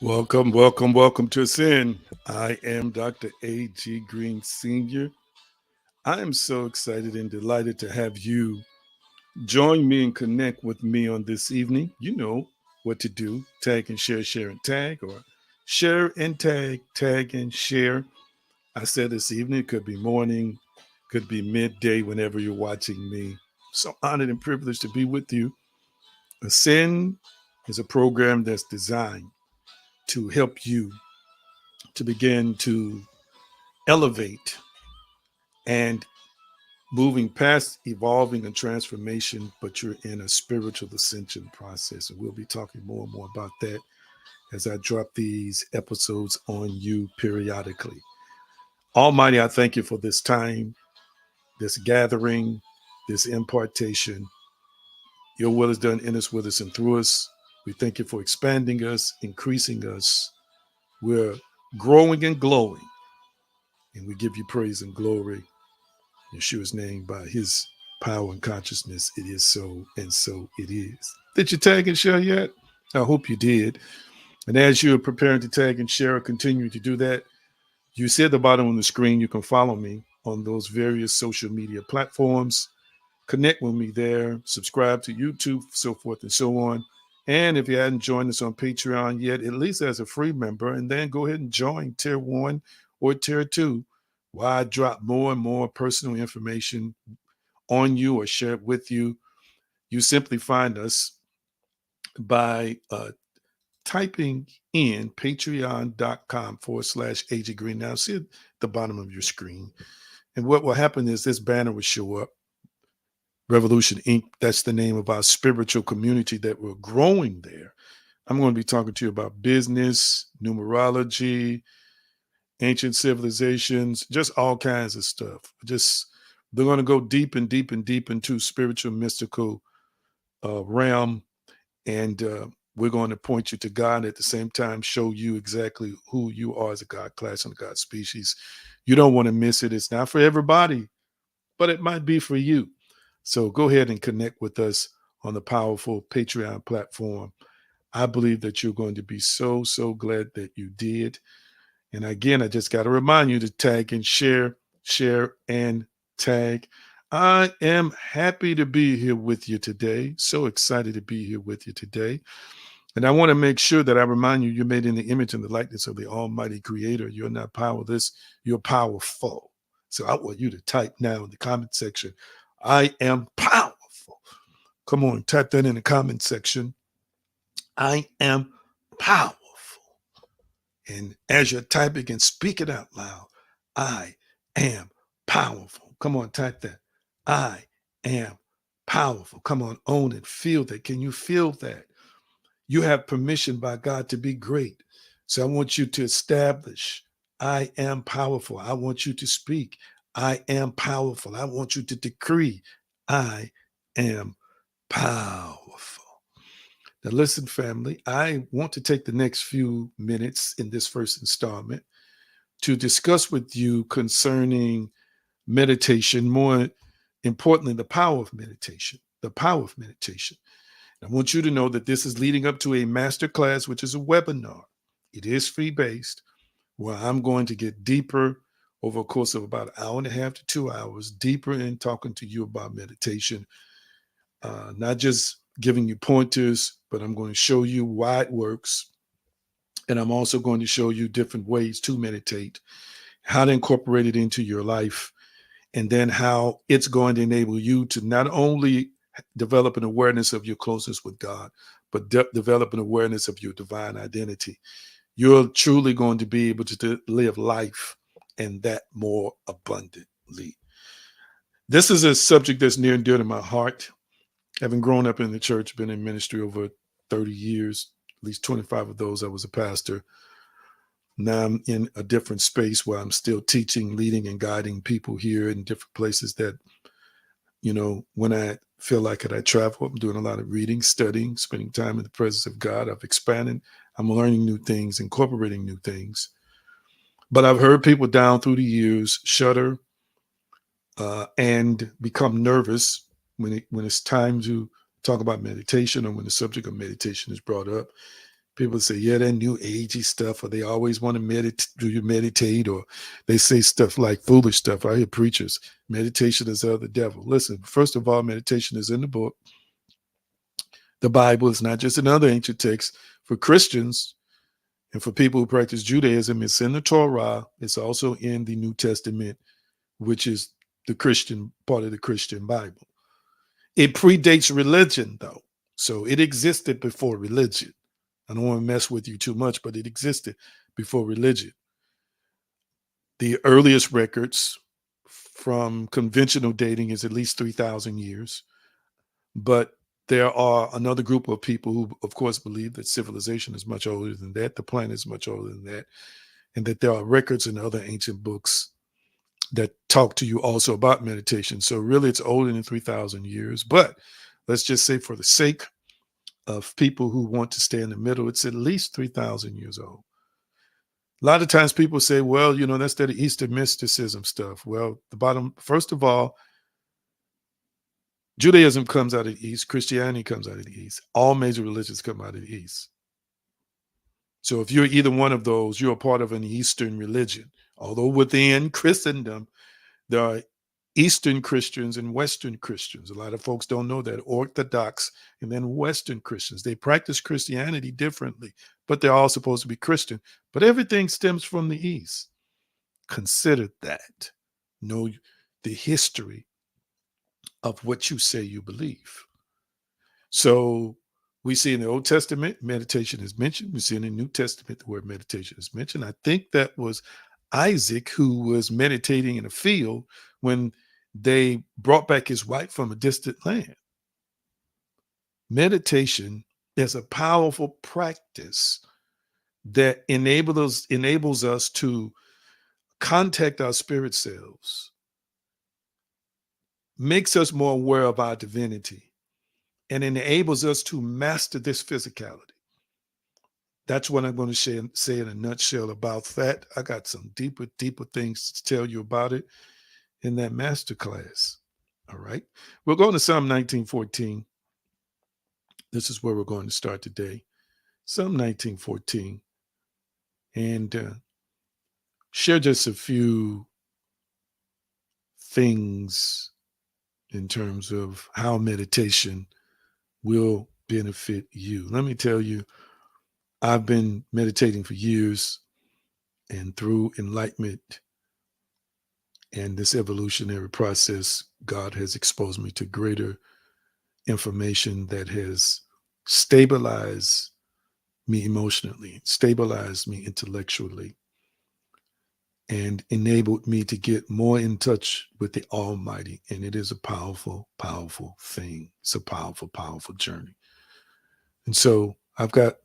Welcome to Ascend. I am Dr. A.G. Green Sr. I am so excited and delighted to have you join me and connect with me on this evening. You know what to do: tag and share, share and tag, or share and tag, tag and share. I said this evening, it could be morning, could be midday, whenever you're watching me. So honored and privileged to be with you. Ascend is a program that's designed to help you to begin to elevate and moving past evolving and transformation, but you're in a spiritual ascension process. And we'll be talking more and more about that as I drop these episodes on you periodically. Almighty, I thank you for this time, this gathering, this impartation. Your will is done in us, with us, and through us. We thank you for expanding us, increasing us. We're growing and glowing, and we give you praise and glory. In Yeshua's name, by his power and consciousness, it is so, and so it is. Did you tag and share yet? I hope you did. And as you're preparing to tag and share, continue to do that. You see at the bottom of the screen, you can follow me on those various social media platforms. Connect with me there, subscribe to YouTube, so forth and so on. And if you hadn't joined us on Patreon yet, at least as a free member, and then go ahead and join Tier 1 or Tier 2, where I drop more and more personal information on you or share it with you. You simply find us by typing in patreon.com/AG Green. Now, see at the bottom of your screen. And what will happen is this banner will show up. Revolution Inc. That's the name of our spiritual community that we're growing there. I'm going to be talking to you about business, numerology, ancient civilizations, just all kinds of stuff. They're going to go deep and deep and deep into spiritual, mystical realm, and we're going to point you to God, and at the same time show you exactly who you are as a God class and a God species. You don't want to miss it. It's not for everybody, but it might be for you. So go ahead and connect with us on the powerful Patreon platform. I believe that you're going to be so, so glad that you did. And again, I just got to remind you to tag and share, share and tag. I am happy to be here with you today. So excited to be here with you today. And I want to make sure that I remind you, you're made in the image and the likeness of the Almighty Creator. You're not powerless, you're powerful. So I want you to type now in the comment section, I am powerful. Come on, type that in the comment section. I am powerful. And as you're typing and speak it out loud, I am powerful. Come on, type that. I am powerful. Come on, own it. Feel that. Can you feel that? You have permission by God to be great. So I want you to establish, I am powerful. I want you to speak, I am powerful. I want you to decree, I am powerful. Now, listen, family, I want to take the next few minutes in this first installment to discuss with you concerning meditation, more importantly, the power of meditation, the power of meditation. I want you to know that this is leading up to a master class, which is a webinar. It is free-based, where I'm going to get deeper over a course of about an hour and a half to 2 hours, deeper in talking to you about meditation, not just giving you pointers, but I'm going to show you why it works. And I'm also going to show you different ways to meditate, how to incorporate it into your life, and then how it's going to enable you to not only develop an awareness of your closeness with God, but develop an awareness of your divine identity. You're truly going to be able to live life and that more abundantly. This is a subject that's near and dear to my heart. Having grown up in the church, been in ministry over 30 years, at least 25 of those I was a pastor. Now I'm in a different space where I'm still teaching, leading, and guiding people here in different places that, when I feel like it, I travel. I'm doing a lot of reading, studying, spending time in the presence of God. I've expanded. I'm learning new things, incorporating new things. But I've heard people down through the years shudder and become nervous when it's time to talk about meditation or when the subject of meditation is brought up. People say, yeah, that new agey stuff, or they always want to meditate, or they say stuff like foolish stuff. I hear preachers, meditation is of the devil. Listen, first of all, meditation is in the book. The Bible is not just another ancient text. For Christians and for people who practice Judaism, it's in the Torah. It's also in the New Testament, which is the Christian part of the Christian Bible. It predates religion, though. So it existed before religion. I don't want to mess with you too much, but it existed before religion. The earliest records from conventional dating is at least 3,000 years. But there are another group of people who, of course, believe that civilization is much older than that, the planet is much older than that, and that there are records in other ancient books that talk to you also about meditation. So really, it's older than 3,000 years. But let's just say, for the sake of people who want to stay in the middle, it's at least 3,000 years old. A lot of times people say, well, that's that Eastern mysticism stuff. Well, first of all, Judaism comes out of the East. Christianity comes out of the East. All major religions come out of the East. So if you're either one of those, you're a part of an Eastern religion. Although within Christendom, there are Eastern Christians and Western Christians. A lot of folks don't know that. Orthodox and then Western Christians. They practice Christianity differently, but they're all supposed to be Christian. But everything stems from the East. Consider that. Know the history of what you say you believe. So we see in the Old Testament, meditation is mentioned. We see in the New Testament, the word meditation is mentioned. I think that was Isaac who was meditating in a field when they brought back his wife from a distant land. Meditation is a powerful practice that enables us to contact our spirit selves, makes us more aware of our divinity, and enables us to master this physicality. That's what I'm going to say in a nutshell about that. I got some deeper things to tell you about it in that masterclass. All right. We're going to Psalm 19:14. This is where we're going to start today. Psalm 19:14. And share just a few things in terms of how meditation will benefit you. Let me tell you, I've been meditating for years, and through enlightenment and this evolutionary process, God has exposed me to greater information that has stabilized me emotionally, stabilized me intellectually, and enabled me to get more in touch with the Almighty. And it is a powerful, powerful thing. It's a powerful, powerful journey. And so I've got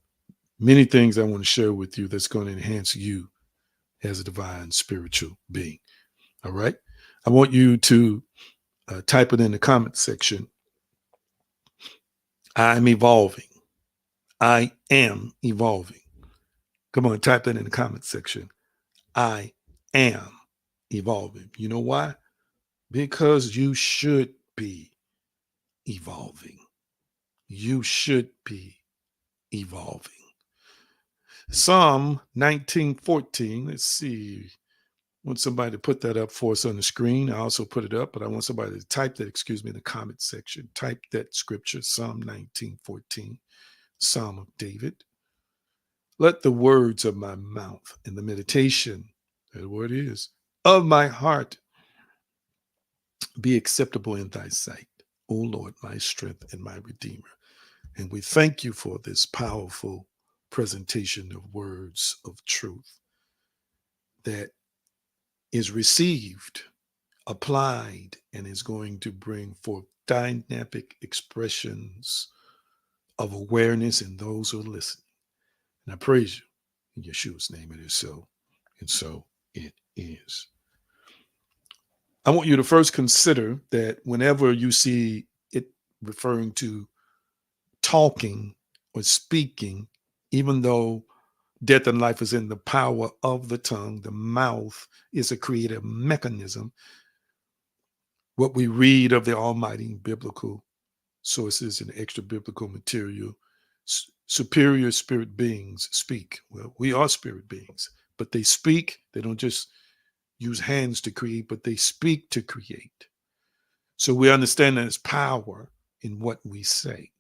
many things I want to share with you that's going to enhance you as a divine spiritual being. All right. I want you to type it in the comment section. I'm evolving. I am evolving. Come on, type that in the comment section. I am evolving. You know why? Because you should be evolving. You should be evolving. Psalm 19:14. Let's see. I want somebody to put that up for us on the screen. I also put it up, but I want somebody to type that, in the comment section. Type that scripture, Psalm 19:14, Psalm of David. Let the words of my mouth and the meditation, that word is, of my heart be acceptable in thy sight, O Lord, my strength and my redeemer. And we thank you for this powerful presentation of words of truth that is received, applied, and is going to bring forth dynamic expressions of awareness in those who are listening. And I praise you. In Yeshua's name it is so, and so it is. I want you to first consider that whenever you see it referring to talking or speaking, even though death and life is in the power of the tongue, the mouth is a creative mechanism. What we read of the Almighty in biblical sources and extra biblical material superior spirit beings speak. Well, we are spirit beings, but they speak. They don't just use hands to create, but they speak to create. So we understand that there's power in what we say.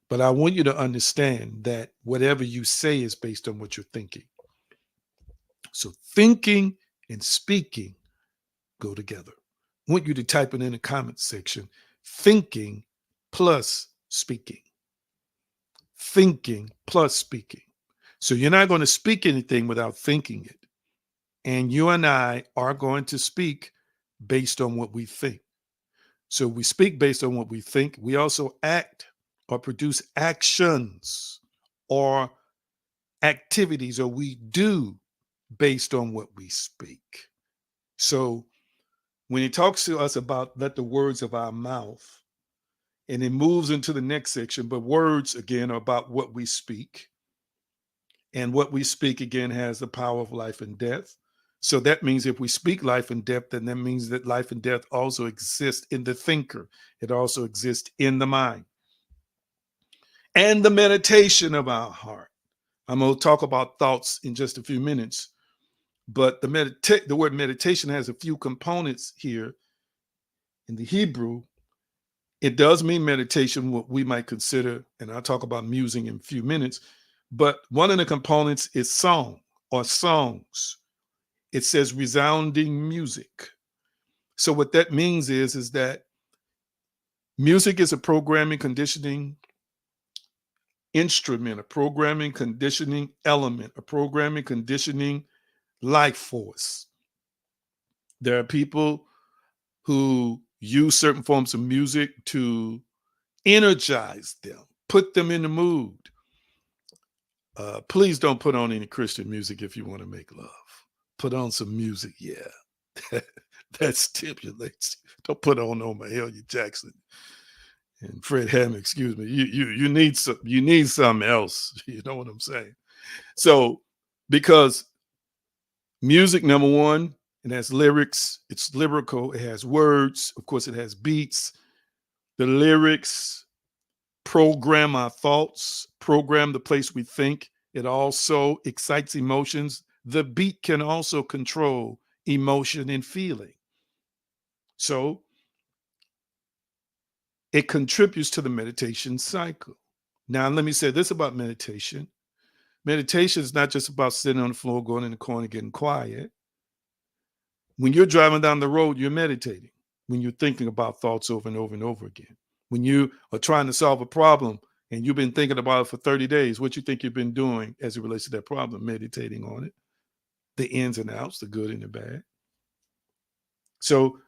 But I want you to understand that whatever you say is based on what you're thinking. So thinking and speaking go together. I want you to type it in the comment section. Thinking plus speaking. Thinking plus speaking. So you're not going to speak anything without thinking it. And you and I are going to speak based on what we think. So we speak based on what we think. We also act or produce actions or activities, or we do based on what we speak. So when he talks to us about let the words of our mouth, and it moves into the next section, but words again are about what we speak. And what we speak again has the power of life and death. So that means if we speak life and death, then that means that life and death also exist in the thinker. It also exists in the mind. And the meditation of our heart. I'm going to talk about thoughts in just a few minutes, but the word meditation has a few components here. In the Hebrew, it does mean meditation, what we might consider, and I'll talk about musing in a few minutes, but one of the components is song or songs. It says resounding music. So what that means is that music is a programming conditioning instrument, a programming conditioning element, a programming conditioning life force. There are people who use certain forms of music to energize them, put them in the mood. Please don't put on any Christian music if you want to make love. Put on some music, yeah. That stimulates. Don't put on no Mahalia Jackson and Fred Hammond. Excuse me. You need some. You need something else. You know what I'm saying? So, because music, number one, it has lyrics. It's lyrical. It has words. Of course, it has beats. The lyrics program our thoughts, program the place we think. It also excites emotions. The beat can also control emotion and feeling. So it contributes to the meditation cycle. Now, let me say this about meditation. Meditation is not just about sitting on the floor, going in the corner, getting quiet. When you're driving down the road, you're meditating. When you're thinking about thoughts over and over and over again. When you are trying to solve a problem and you've been thinking about it for 30 days, what you think you've been doing as it relates to that problem, meditating on it, the ins and outs, the good and the bad. So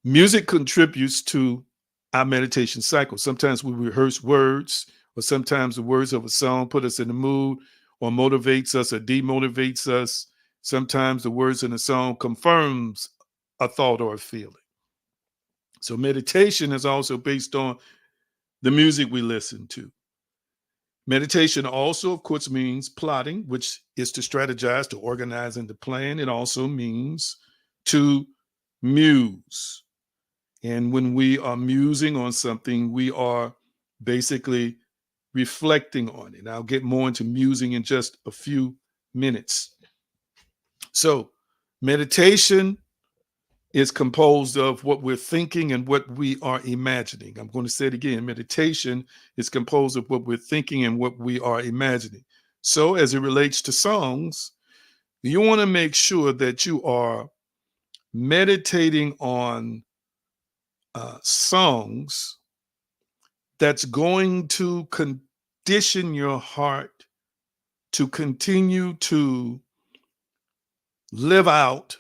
music contributes to our meditation cycle. Sometimes we rehearse words, or sometimes the words of a song put us in the mood or motivates us or demotivates us. Sometimes the words in a song confirms a thought or a feeling. So meditation is also based on the music we listen to. Meditation also, of course, means plotting, which is to strategize, to organize, and to plan. It also means to muse. And when we are musing on something, we are basically reflecting on it. And I'll get more into musing in just a few minutes. So meditation is composed of what we're thinking and what we are imagining. I'm going to say it again. Meditation is composed of what we're thinking and what we are imagining. So as it relates to songs, you want to make sure that you are meditating on songs that's going to condition your heart to continue to live out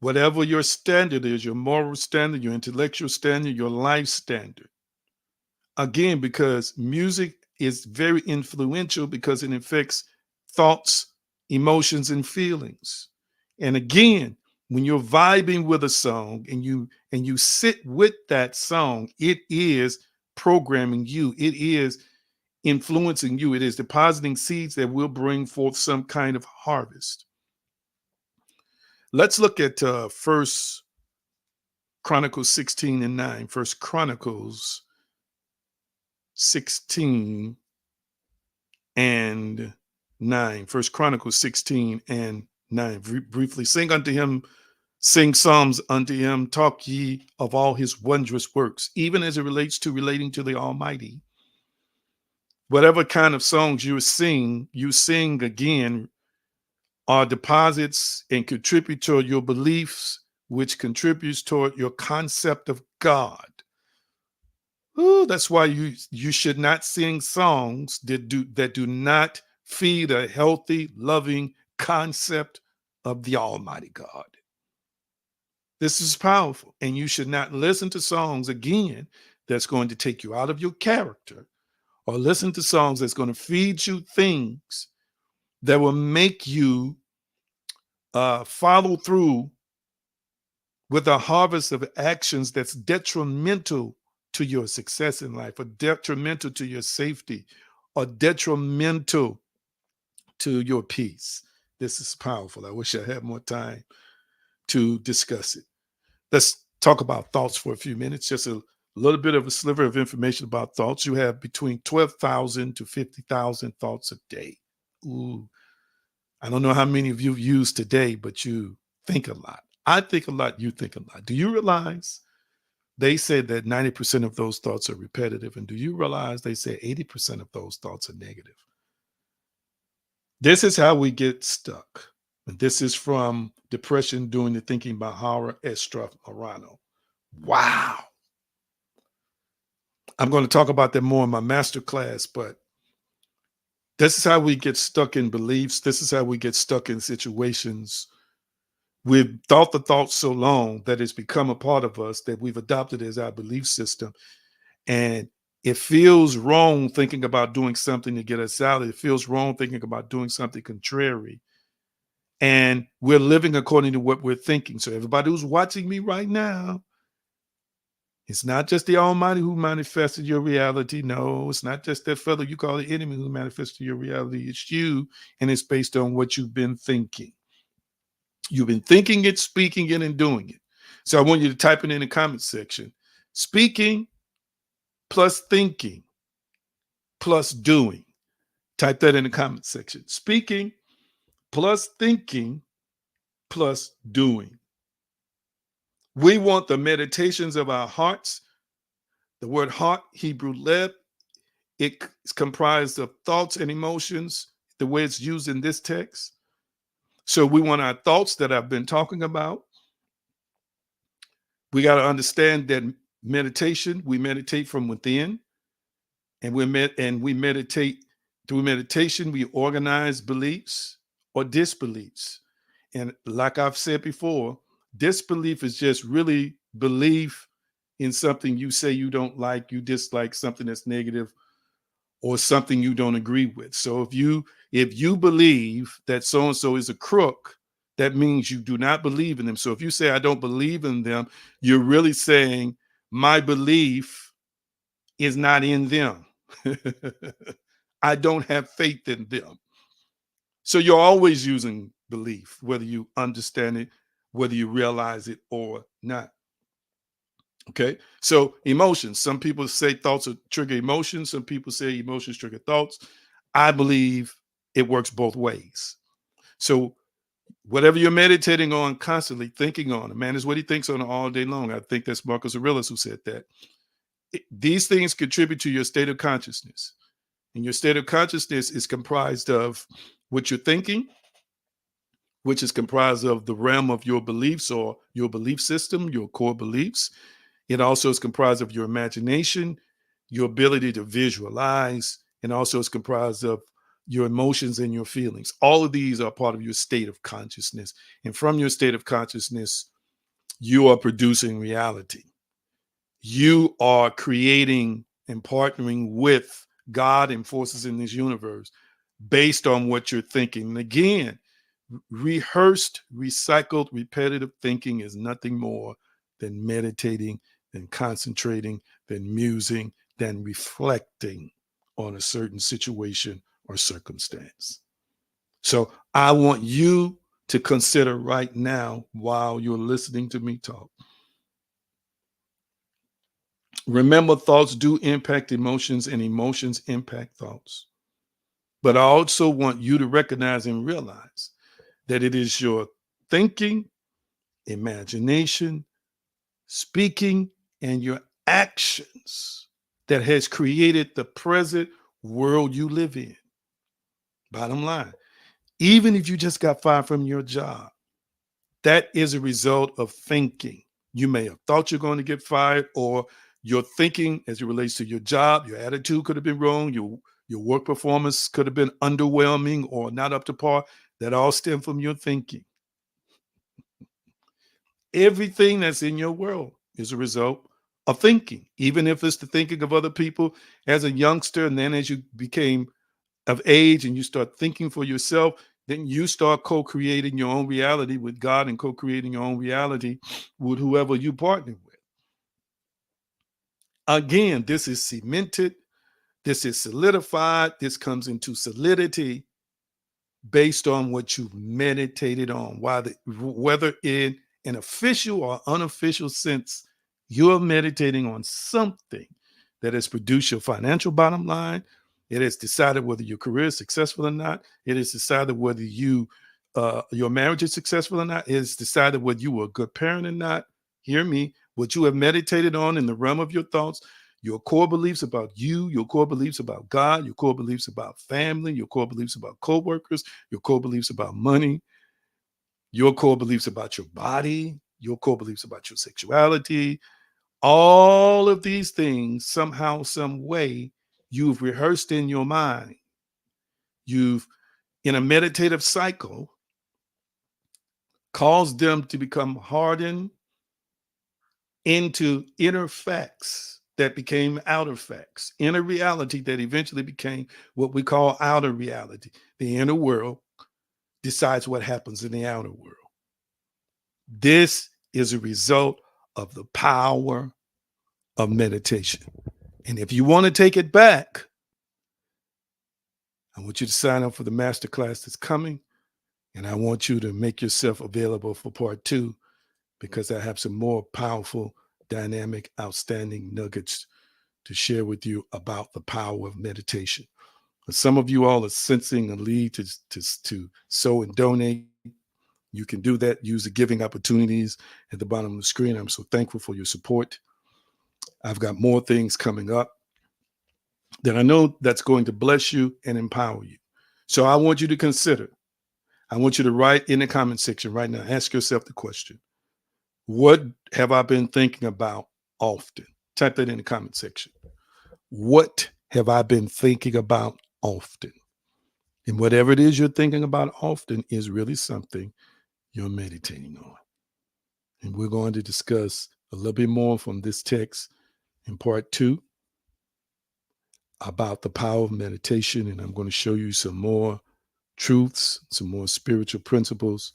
whatever your standard is, your moral standard, your intellectual standard, your life standard. Again, because music is very influential because it affects thoughts, emotions, and feelings. And again, when you're vibing with a song and you sit with that song, it is programming you. It is influencing you. It is depositing seeds that will bring forth some kind of harvest. Let's look at First Chronicles 16:9. First Chronicles 16 and 9. First Chronicles 16 and 9. Briefly, sing unto him, sing psalms unto him, talk ye of all his wondrous works, even as it relates to relating to the Almighty. Whatever kind of songs you sing again are deposits and contribute toward your beliefs, which contributes toward your concept of God. Ooh, that's why you should not sing songs that do not feed a healthy, loving concept of the Almighty God. This is powerful, and you should not listen to songs again that's going to take you out of your character, or listen to songs that's going to feed you things that will make you follow through with a harvest of actions that's detrimental to your success in life, or detrimental to your safety, or detrimental to your peace. This is powerful. I wish I had more time to discuss it. Let's talk about thoughts for a few minutes. Just a little bit of a sliver of information about thoughts. You have between 12,000 to 50,000 thoughts a day. Ooh, I don't know how many of you use today, but you think a lot. I think a lot, you think a lot. Do you realize they said that 90% of those thoughts are repetitive? And do you realize they say 80% of those thoughts are negative? This is how we get stuck. And this is from Depression Doing the Thinking by Hara Estrafmarano. Wow. I'm going to talk about that more in my master class, but this is how we get stuck in beliefs. This is how we get stuck in situations. We've thought the thought so long that it's become a part of us, that we've adopted as our belief system. And it feels wrong thinking about doing something to get us out. It feels wrong thinking about doing something contrary. And we're living according to what we're thinking. So everybody who's watching me right now, it's not just the Almighty who manifested your reality. No, it's not just that fellow you call the enemy who manifested your reality. It's you, and it's based on what you've been thinking. You've been thinking it, speaking it, and doing it. So I want you to type it in the comment section. Speaking plus thinking plus doing. Type that in the comment section. Speaking plus thinking plus doing. We want the meditations of our hearts. The word heart, Hebrew leb, it's comprised of thoughts and emotions, the way it's used in this text. So we want our thoughts that I've been talking about. We got to understand that meditation, we meditate from within, and we meditate through meditation. We organize beliefs or disbeliefs. And like I've said before, disbelief is just really belief in something you say you don't like, you dislike, something that's negative, or something you don't agree with. So if you believe that so-and-so is a crook, that means you do not believe in them. So if you say, I don't believe in them, you're really saying my belief is not in them. I don't have faith in them. So you're always using belief, whether you understand it, whether you realize it or not. Okay. So emotions, some people say thoughts trigger emotions. Some people say emotions trigger thoughts. I believe it works both ways. So whatever you're meditating on, constantly thinking on, a man is what he thinks on all day long. I think that's Marcus Aurelius who said that. These things contribute to your state of consciousness. And your state of consciousness is comprised of what you're thinking, which is comprised of the realm of your beliefs or your belief system, your core beliefs. It also is comprised of your imagination, your ability to visualize, and also is comprised of your emotions and your feelings. All of these are part of your state of consciousness. And from your state of consciousness, you are producing reality. You are creating and partnering with God and forces in this universe based on what you're thinking. And again, rehearsed, recycled, repetitive thinking is nothing more than meditating, than concentrating, than musing, than reflecting on a certain situation or circumstance. So I want you to consider right now, while you're listening to me talk, Remember, thoughts do impact emotions, and emotions impact thoughts. But I also want you to recognize and realize that it is your thinking, imagination, speaking, and your actions that has created the present world you live in. Bottom line, even if you just got fired from your job, that is a result of thinking. You may have thought you're going to get fired, or your thinking as it relates to your job, your attitude could have been wrong, your work performance could have been underwhelming or not up to par. That all stem from your thinking. Everything that's in your world is a result of thinking, even if it's the thinking of other people as a youngster. And then as you became of age and you start thinking for yourself, then you start co-creating your own reality with God and co-creating your own reality with whoever you partner with. Again, this is cemented, this is solidified, this comes into solidity based on what you've meditated on, whether in an official or unofficial sense, you're meditating on something that has produced your financial bottom line. It has decided whether your career is successful or not. It has decided whether your marriage is successful or not. It has decided whether you were a good parent or not. Hear me. What you have meditated on in the realm of your thoughts, your core beliefs about you, your core beliefs about God, your core beliefs about family, your core beliefs about coworkers, your core beliefs about money, your core beliefs about your body, your core beliefs about your sexuality. All of these things, somehow, some way, you've rehearsed in your mind. You've, in a meditative cycle, caused them to become hardened into inner facts that became outer facts, inner reality that eventually became what we call outer reality. The inner world decides what happens in the outer world. This is a result of the power of meditation. And if you want to take it back, I want you to sign up for the masterclass that's coming. And I want you to make yourself available for part 2, because I have some more powerful, dynamic, outstanding nuggets to share with you about the power of meditation. But some of you all are sensing a lead to sow and donate. You can do that. Use the giving opportunities at the bottom of the screen. I'm so thankful for your support. I've got more things coming up that I know that's going to bless you and empower you. So I want you to consider. I want you to write in the comment section right now. Ask yourself the question: what have I been thinking about often? Type that in the comment section. What have I been thinking about often? And whatever it is you're thinking about often is really something you're meditating on. And we're going to discuss a little bit more from this text in part 2 about the power of meditation. And I'm going to show you some more truths, some more spiritual principles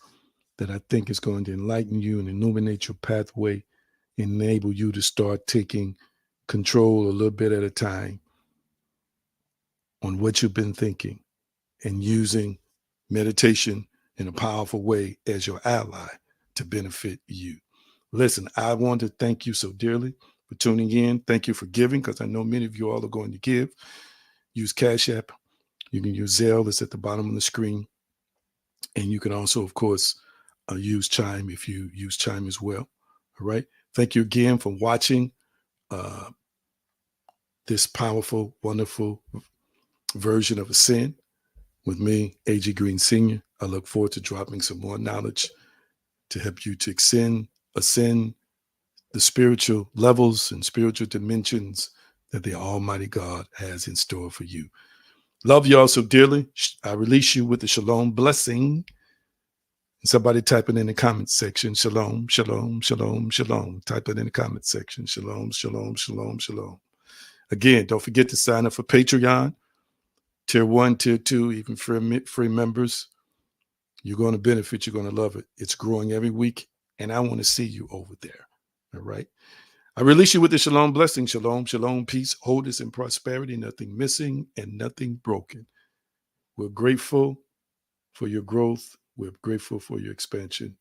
that I think is going to enlighten you and illuminate your pathway, enable you to start taking control a little bit at a time on what you've been thinking, and using meditation in a powerful way as your ally to benefit you. Listen, I want to thank you so dearly for tuning in. Thank you for giving, because I know many of you all are going to give. Use Cash App. You can use Zelle. It's at the bottom of the screen. And you can also, of course, use Chime if you use Chime as well. All right. Thank you again for watching this powerful, wonderful version of Ascend with me, A.G. Green Sr. I look forward to dropping some more knowledge to help you to ascend the spiritual levels and spiritual dimensions that the Almighty God has in store for you. Love y'all so dearly. I release you with the shalom blessing. Somebody type it in the comment section. Shalom, shalom, shalom, shalom. Type it in the comment section. Shalom, shalom, shalom, shalom. Again, don't forget to sign up for Patreon. Tier 1, Tier 2, even free members. You're going to benefit. You're going to love it. It's growing every week, and I want to see you over there. All right. I release you with the shalom blessing. Shalom, shalom, peace, wholeness, and prosperity. Nothing missing and nothing broken. We're grateful for your growth. We're grateful for your expansion.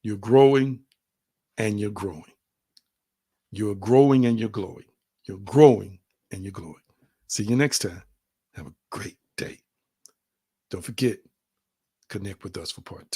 You're growing and you're growing. You're growing and you're glowing. You're growing and you're glowing. See you next time. Have a great day. Don't forget, connect with us for part 2.